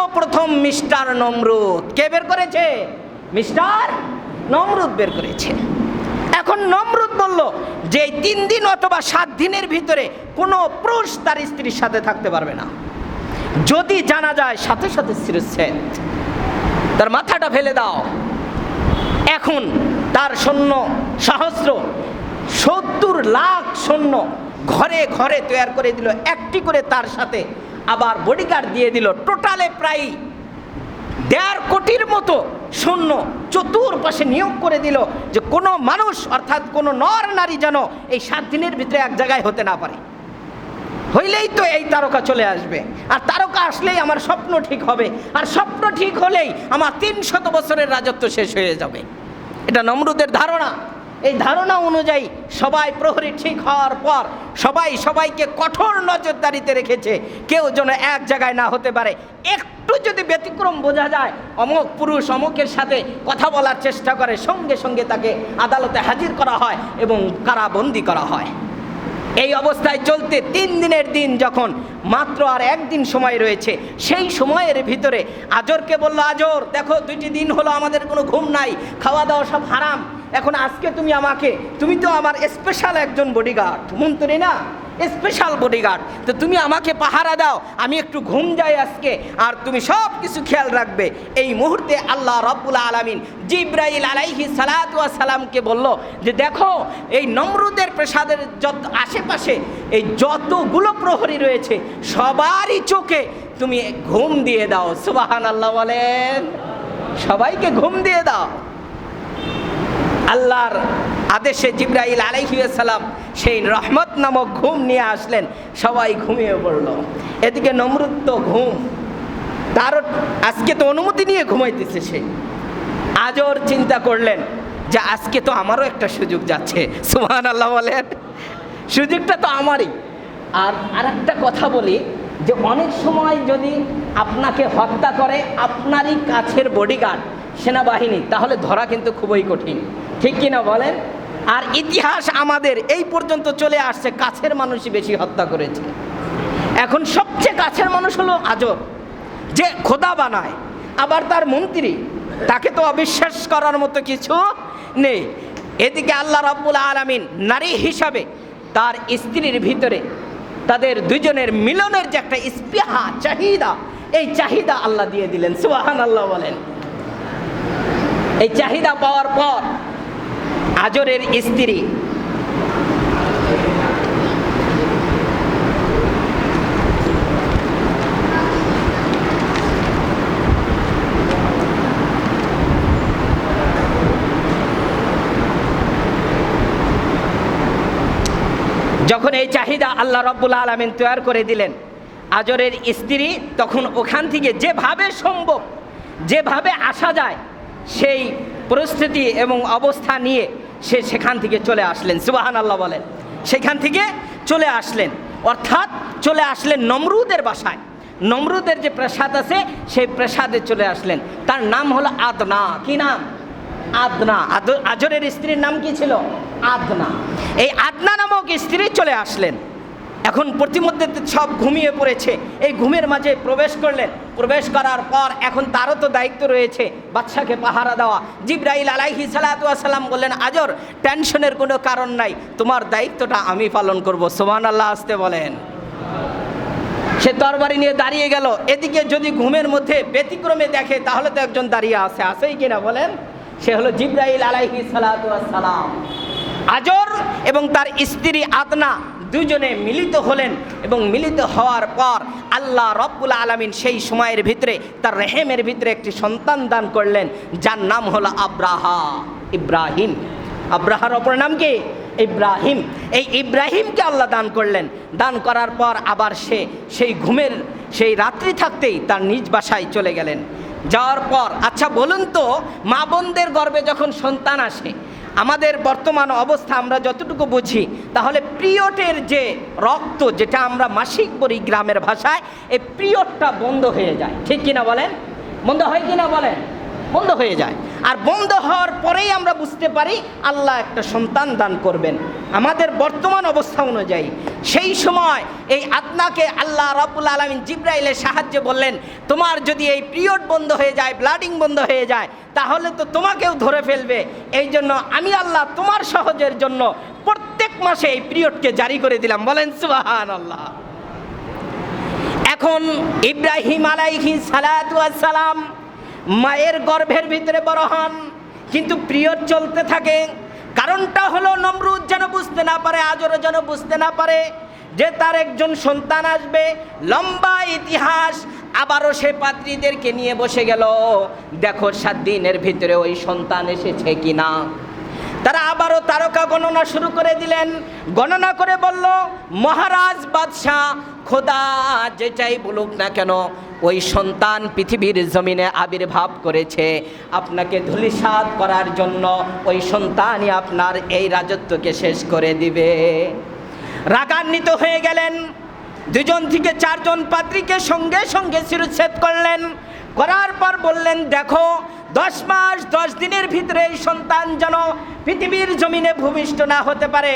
সর্বপ্রথম মিস্টার নমরুদ। কে বের করেছে? মিস্টার নমরুদ বের করেছে। এখন নমরুদ বলল যে 3 দিন অথবা 7 দিনের ভিতরে কোনো পুরুষ তার স্ত্রীর সাথে থাকতে পারবে না। যদি জানা যায় সাথে সাথে শিরচ্ছেদ, তার মাথাটা ফেলে দাও। এখন তার সৈন্য সহস্র 70 লাখ সৈন্য ঘরে ঘরে তৈরি করে দিল, একটি করে তার সাথে আবার বডিগার্ড দিয়ে দিল। টোটালে প্রায় 1.5 কোটির মতো সৈন্য চতুর্পাশে নিয়োগ করে দিল, যে কোনো মানুষ অর্থাৎ কোনো নর নারী যেন এই 7 দিনের ভিতরে এক জায়গায় হতে না পারে। হইলেই তো এই তারকা চলে আসবে, আর তারকা আসলেই আমার স্বপ্ন ঠিক হবে, আর স্বপ্ন ঠিক হলেই আমার 300 বছরের রাজত্ব শেষ হয়ে যাবে। এটা নমরুদের ধারণা। এই ধারণা অনুযায়ী সবাই প্রহরী ঠিক হওয়ার পর সবাই সবাইকে কঠোর নজরদারিতে রেখেছে, কেউ যেন এক জায়গায় না হতে পারে। একটু যদি ব্যতিক্রম বোঝা যায়, অমুক পুরুষ অমুকের সাথে কথা বলার চেষ্টা করে, সঙ্গে সঙ্গে তাকে আদালতে হাজির করা হয় এবং কারাবন্দি করা হয়। এই অবস্থায় চলতে 3 দিনের দিন যখন মাত্র আর 1 দিন সময় রয়েছে, সেই সময়ের ভিতরে আজরকে বলল, আজর দেখো 2টি দিন হলো আমাদের কোনো ঘুম নাই, খাওয়া দাওয়া সব হারাম। এখন আজকে তুমি তো আমার স্পেশাল একজন বডিগার্ড, মন্ত্রী না, স্পেশাল বডিগার্ড, তো তুমি আমাকে পাহারা দাও, আমি একটু ঘুম যাই আজকে, আর তুমি সব কিছু খেয়াল রাখবে। এই মুহূর্তে আল্লাহ রাব্বুল আলামিন জিবরাইল আলাইহিস সালাতু ওয়াস সালামকে বলল যে দেখো এই নমরুদের প্রাসাদের যত আশেপাশে এই যতগুলো প্রহরী রয়েছে সবারই চোখে তুমি ঘুম দিয়ে দাও। সুবহানাল্লাহ বলেন, সবাইকে ঘুম দিয়ে দাও। আল্লাহর আদেশে জিবরাইল আলাইহিস সালাম সেই রহমত নামক ঘুম নিয়ে আসলেন, সবাই ঘুমিয়ে পড়ল। এদিকে নমরুদ তো ঘুম, তারও আজকে তো অনুমতি নিয়ে ঘুমাইতেছে সে। আজর চিন্তা করলেন যে আজকে তো আমারও একটা সুযোগ যাচ্ছে। সুবহানাল্লাহ বলেন, সুযোগটা তো আমারই। আর আরেকটা কথা বলি যে অনেক সময় যদি আপনাকে হত্যা করে আপনারই কাছের বডিগার্ড সেনাবাহিনী, তাহলে ধরা কিন্তু খুবই কঠিন, ঠিক কিনা বলেন? আর ইতিহাস আমাদের এই পর্যন্ত চলে আসছে কাছের মানুষই বেশি হত্যা করেছে। এখন সবচেয়ে কাছের মানুষ হলো আজর, যে খোদা বানায়, আবার তার মন্ত্রী, তাকে তো অবিশ্বাস করার মতো কিছু নেই। এদিকে আল্লাহ রাব্বুল আলামিন নারী হিসাবে তার স্ত্রীর ভিতরে তাদের দুজনের মিলনের যে একটা স্পৃহা, চাহিদা, এই চাহিদা আল্লাহ দিয়ে দিলেন। সুবহানাল্লাহ বলেন। এই চাহিদা পাওয়ার পর আজরের স্ত্রী যখন এই চাহিদা আল্লাহ রাব্বুল আলামিন তৈরি করে দিলেন, আজরের স্ত্রী তখন ওখান থেকে যেভাবে সম্ভব, যেভাবে আসা যায় সেই পরিস্থিতি এবং অবস্থা নিয়ে সেখান থেকে চলে আসলেন। সুবহানাল্লাহ বলেন, সেখান থেকে চলে আসলেন, অর্থাৎ চলে আসলেন নমরুদের বাসায়। নমরুদের যে প্রাসাদ আছে সেই প্রাসাদে চলে আসলেন। তার নাম হলো আদনা। কি নাম? আদনা। আজরের স্ত্রীর নাম কি ছিল? আদনা। এই আদনা নামক স্ত্রী চলে আসলেন। এখন প্রতিমধ্যে সব ঘুমিয়ে পড়েছে, এই ঘুমের মাঝে প্রবেশ করলেন। প্রবেশ করার পর এখন তারও তো দায়িত্ব রয়েছে বাদশাকে পাহারা দেওয়া। জিবরাইল আলাইহিস সালাতু ওয়াস সালাম বললেন, আজর টেনশনের কোনো কারণ নাই, তোমার দায়িত্বটা আমি পালন করব। সুবহানাল্লাহ আসতে বলেন। সে তরবারি নিয়ে দাঁড়িয়ে গেল। এদিকে যদি ঘুমের মধ্যে ব্যতিক্রমে দেখে তাহলে তো একজন দাঁড়িয়ে আছে, আছেই কিনা বলেন? সে হলো জিবরাইল আলাইহিস সালাতু ওয়াস সালাম। আজর এবং তার স্ত্রী আদনা দুজনে মিলিত হলেন, এবং মিলিত হওয়ার পর আল্লাহ রাব্বুল আলামিন সেই সময়ের ভিতরে তার রেহেমের ভিতরে একটি সন্তান দান করলেন, যার নাম হলো ইব্রাহিম। আব্রাহার অপর নাম কি? ইব্রাহিম। এই ইব্রাহিমকে আল্লাহ দান করলেন। দান করার পর আবার সেই ঘুমের সেই রাত্রি থাকতেই তার নিজ বাসায় চলে গেলেন। যাওয়ার পর আচ্ছা বলুন তো, মা বোনদের গর্ভে যখন সন্তান আসে, আমাদের বর্তমান অবস্থা আমরা যতটুকু বুঝি, তাহলে পিরিয়ডের যে রক্ত, যেটা আমরা মাসিক বলি গ্রামের ভাষায়, এই পিরিয়ডটা বন্ধ হয়ে যায়, ঠিক কিনা বলেন? বন্ধ হয় কিনা বলেন? বন্ধ হয়ে যায়। আর বন্ধ হওয়ার পরেই আমরা বুঝতে পারি আল্লাহ একটা সন্তান দান করবেন। আমাদের বর্তমান অবস্থা অনুযায়ী সেই সময় এই আদনাকে আল্লাহ রাব্বুল আলামিন জিবরাইলের সাহায্যে বললেন, তোমার যদি এই পিরিয়ড বন্ধ হয়ে যায়, ব্লাডিং বন্ধ হয়ে যায়, তাহলে তো তোমাকেও ধরে ফেলবে। এই জন্য আমি আল্লাহ তোমার সহজের জন্য প্রত্যেক মাসে এই পিরিয়ডকে জারি করে দিলাম। বলেন সুবহানাল্লাহ। এখন ইব্রাহিম আলাইহিস সালাতু ওয়াস সালাম মায়ের গর্ভের ভিতরে বড় হন, কিন্তু পিরিয়ড চলতে থাকে। কারণটা হলো নমরুদ যেন বুঝতে না পারে, আজরও যেন বুঝতে না পারে যে তার একজন সন্তান আসবে। লম্বা ইতিহাস। আবারও সে পাত্রীদেরকে নিয়ে বসে গেল, দেখো 7 দিনের ভিতরে ওই সন্তান এসেছে কিনা। তারা আবারও তারকা গণনা শুরু করে দিলেন। গণনা করে বলল, মহারাজ বাদশাহ খোদা যেটাই বলুক না কেন, ওই সন্তান পৃথিবীর জমিনে আবির্ভাব করেছে আপনাকে ধূলিসাৎ করার জন্য। ওই সন্তানই আপনার এই রাজত্বকে শেষ করে দিবে। রাগান্বিত হয়ে গেলেন। 2 থেকে 4 জন পাত্রীকে সঙ্গে সঙ্গে শিরচ্ছেদ করলেন। করার পর বললেন, দেখো 10 মাস 10 দিনের ভিতরে এই সন্তান যেন পৃথিবীর জমিনে ভূমিষ্ঠ না হতে পারে।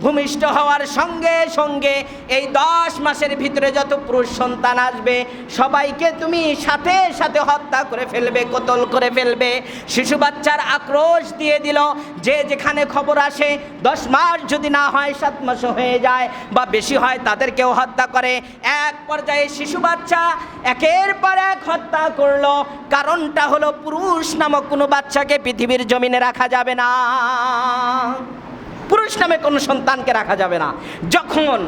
ভূমিষ্ঠ হওয়ার সঙ্গে সঙ্গে এই 10 মাসের ভিতরে যত পুরুষ সন্তান আসবে সবাইকে তুমি সাথে সাথে হত্যা করে ফেলবে, কতল করে ফেলবে। শিশু বাচ্চার আক্রোশ দিয়ে দিল, যে যেখানে খবর আসে 10 মাস যদি না হয় 7 মাসও হয়ে যায় বা বেশি হয়, তাদেরকেও হত্যা করে। এক পর্যায়ে শিশু বাচ্চা একের পর এক হত্যা করলো। কারণটা হলো পুরুষ নামক কোনো বাচ্চাকে পৃথিবীর জমিনে রাখা যাবে না, পুরুষ নামে কোনো সন্তানকে রাখা যাবে না। যখন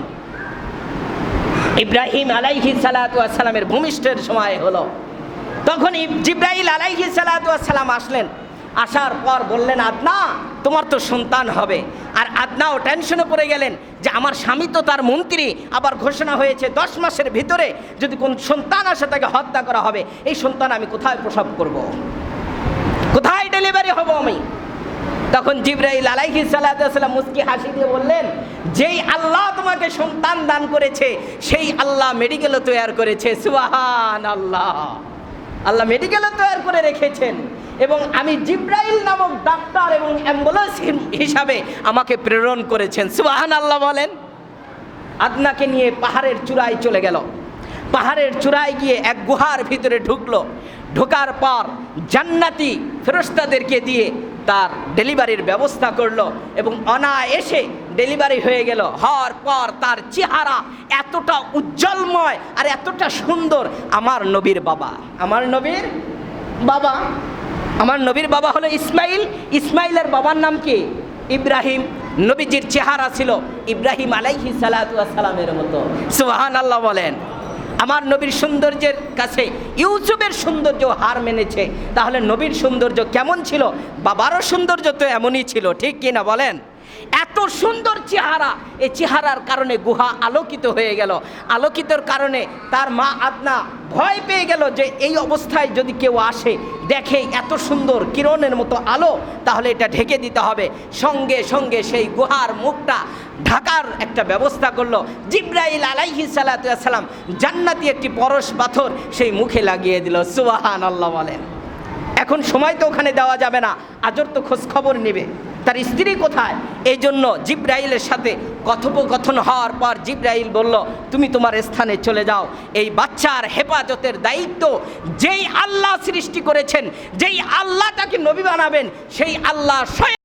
ইব্রাহিম আলাইহিস সালাতু ওয়াস সালামের ভূমিষ্ঠের সময় হলো, তখন জিবরাইল আলাইহিস সালাতু ওয়াস সালাম আসলেন। আসার পর বললেন, আদনা তোমার তো সন্তান হবে। আর আদনাও টেনশনে পড়ে গেলেন যে আমার স্বামী তো তার মন্ত্রী, আবার ঘোষণা হয়েছে 10 মাসের ভিতরে যদি কোন সন্তান আসে তাকে হত্যা করা হবে। এই সন্তান আমি কোথায় প্রসব করব, কোথায় ডেলিভারি হব আমি? তখন জিবরাইল আলাইহিস সালাতু ওয়াস সালাম মুস্কি হাসি দিয়ে বললেন, যেই আল্লাহ তোমাকে সন্তান দান করেছে সেই আল্লাহ মেডিকেলও তৈরি করেছে। সুবহানাল্লাহ। আল্লাহ মেডিকেলও তৈরি করে রেখেছেন এবং আমি জিবরাইল নামক ডাক্তার এবং অ্যাম্বুলেন্স হিসাবে আমাকে প্রেরণ করেছেন। সুবহানাল্লাহ বলেন। আদনাকে নিয়ে পাহাড়ের চূড়ায় চলে গেল। পাহাড়ের চূড়ায় গিয়ে এক গুহার ভিতরে ঢুকলো। ঢোকার পর জান্নাতি ফেরেশতাদেরকে দিয়ে তার ডেলিভারির ব্যবস্থা করলো এবং অনায়াসে ডেলিভারি হয়ে গেল। হওয়ার পর তার চেহারা এতটা উজ্জ্বলময় আর এতটা সুন্দর। আমার নবীর বাবা, আমার নবীর বাবা, আমার নবীর বাবা হলো ইসমাইল। ইসমাইলের বাবার নাম কি? ইব্রাহিম। নবীজির চেহারা ছিল ইব্রাহিম আলাইহিস সালাতু ওয়াস সালামের মতো। সুবহানাল্লাহ বলেন। আমার নবীর সৌন্দর্যের কাছে ইউসুফের সৌন্দর্য হার মেনেছে, তাহলে নবীর সৌন্দর্য কেমন ছিল? বাবারও সৌন্দর্য তো এমনই ছিল, ঠিক কি না বলেন? এত সুন্দর চেহারা, এই চেহারার কারণে গুহা আলোকিত হয়ে গেল। আলোকিতর কারণে তার মা আদনা ভয় পেয়ে গেল যে এই অবস্থায় যদি কেউ আসে দেখে এত সুন্দর কিরণের মতো আলো, তাহলে এটা ঢেকে দিতে হবে। সঙ্গে সঙ্গে সেই গুহার মুখটা ঢাকার একটা ব্যবস্থা করলো। জিবরাইল আলাইহিস সালাতু ওয়াস সালাম জান্নাতি একটি পরশ পাথর সেই মুখে লাগিয়ে দিল। সুবহানাল্লাহ বলেন। এখন সময় তো ওখানে দেওয়া যাবে না, আজর তো খোঁজ খবর নেবে তার স্ত্রী কোথায়। এই জন্য জিবরাইলের সাথে কথোপকথন হওয়ার পর জিবরাইল বলল, তুমি তোমার স্থানে চলে যাও। এই বাচ্চার হেফাজতের দায়িত্ব যেই আল্লাহ সৃষ্টি করেছেন, যেই আল্লাহ তাকে নবী বানাবেন, সেই আল্লাহ